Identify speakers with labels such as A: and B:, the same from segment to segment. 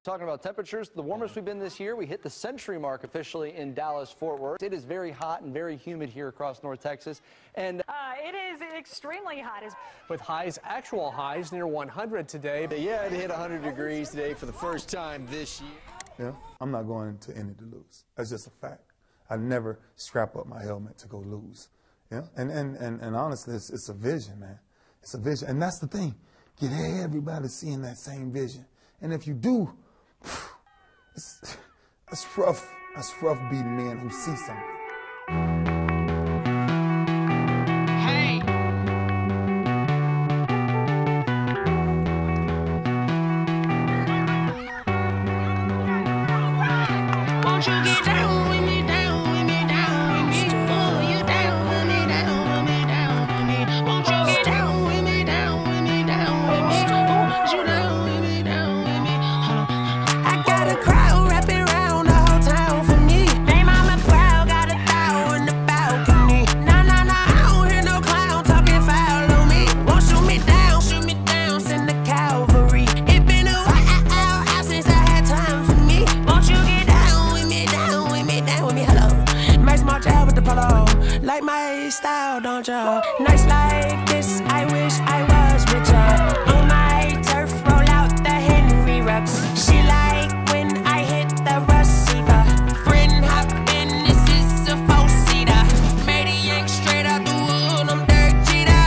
A: Talking about temperatures, the warmest we've been this year. We hit the century mark officially in Dallas-Fort Worth. It is very hot and very humid here across North Texas. And
B: it is extremely hot.
C: With actual highs near 100 today.
A: Yeah, it hit 100 degrees today for the first time this year.
D: Yeah, I'm not going to end it to lose. That's just a fact. I never strap up my helmet to go lose. Yeah, and honestly, it's a vision, man. It's a vision, and that's the thing. Get everybody seeing that same vision. And if you do, that's rough. That's rough beating men who see something.
E: Like my style, don't ya? Nights like this, I wish I was with ya. On my turf, roll out the Henry Rux. She like when I hit the receiver. Friend hop in, this is a four-seater. Made a yank straight out the wood, I'm Derek Jeter.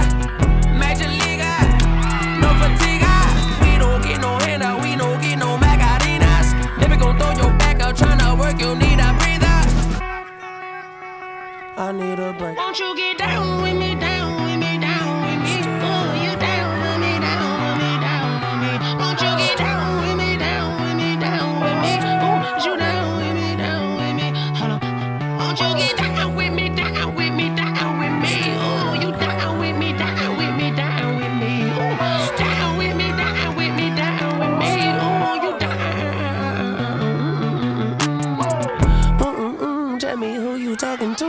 E: Major leaguer, no fatigue. We don't get no handout, we don't get no Macarinas. Never gon' throw your back out, tryna work, you need a breather. I need a break. Won't you get down with me, down with me, down with me? Oh, you down with me, down with me, down with me. Won't you get down with me, down with me, down with me? Oh, you down with me, down with me? Hold on. Won't you get down with me, down with me, down with me? Oh, you down with me, down with me, down with me? Oh, down with me, down with me, down with me? Oh, you down. Tell me who you talking to.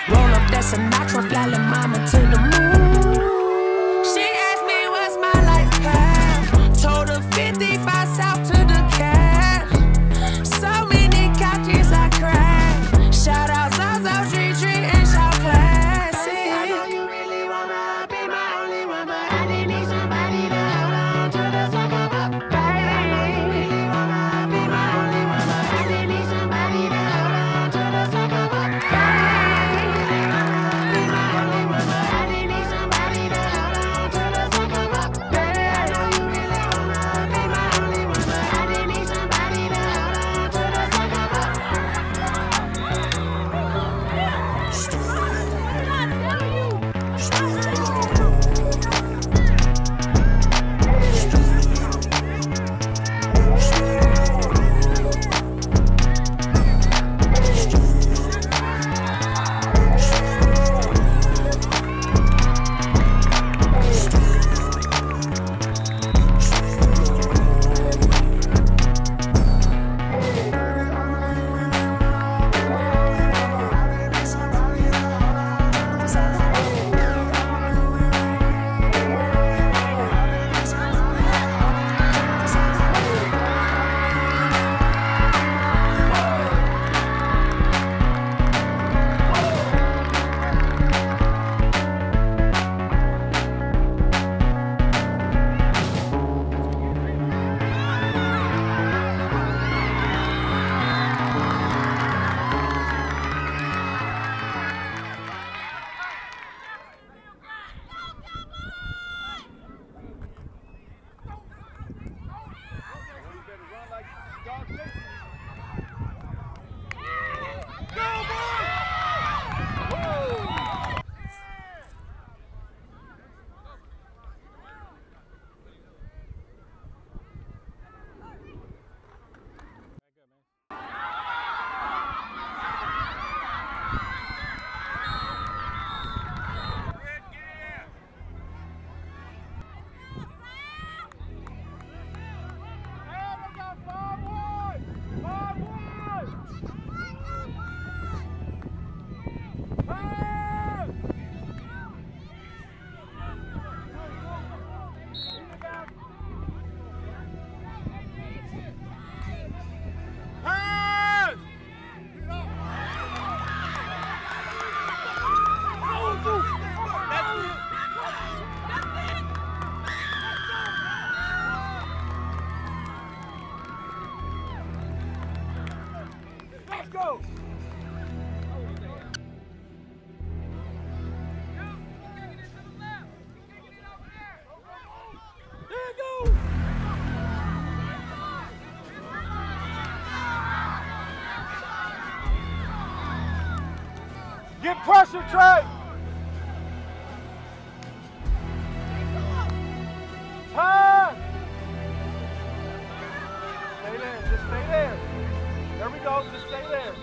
E: Roll up that Sinatra, fly la mama to the moon. She asked me what's my life path. Told her 55 south to the cash. So many couches I crashed. Shout out Zazo, Tree, and shout classic. I know you really wanna be my only one, but I didn't need somebody to hold on to the sucker up. I know you really wanna be my only one, but I didn't need somebody to hold on to the sucker up. I need
F: pressure, Trey. Pass. Stay there. Just stay there. There we go. Just stay there.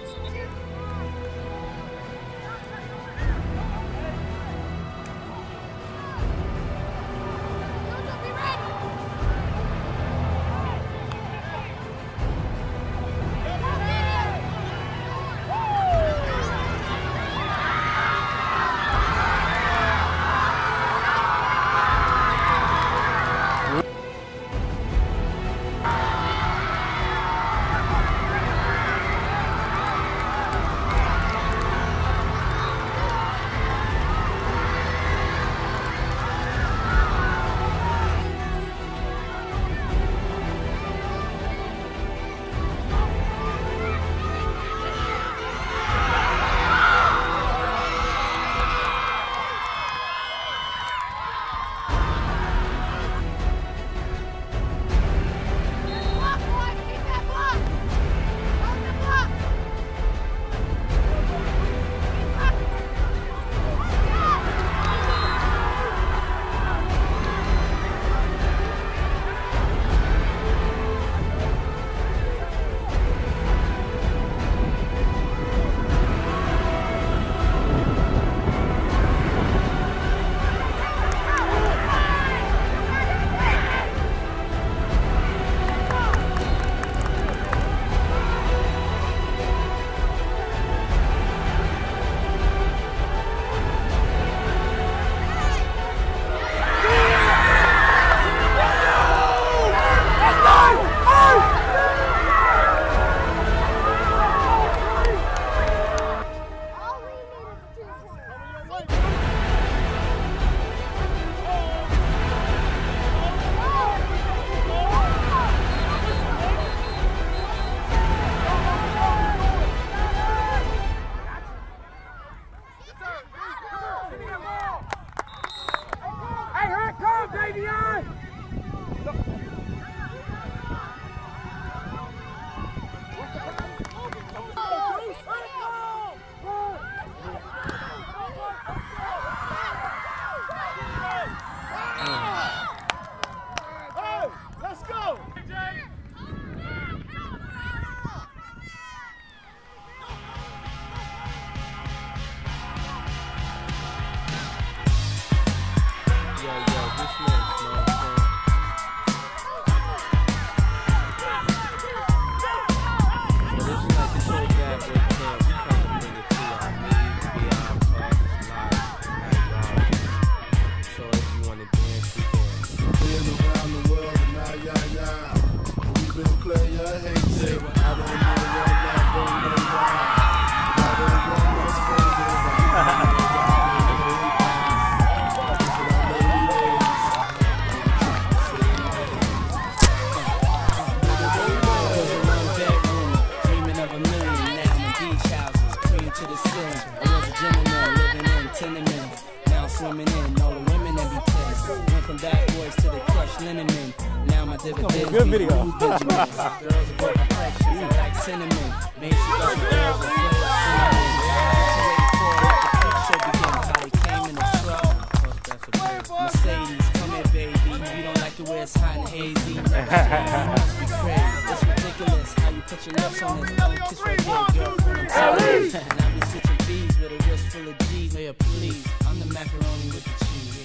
E: Swimming in, all the women that be tense. Went from bad boys to the crushed linen men. Now my dividends
C: good video.
E: Girls are both complexions, I like cinnamon. Made sure girls are girls with Mercedes, come here, baby. You don't like the way it's hot and hazy. You must be crazy. It's ridiculous how you put your lips on this. Don't kiss right there, girlfriend. I'm sorry. And I be switching B's with a wrist full of G's. Hey, please, I'm the macaroni with the cheese.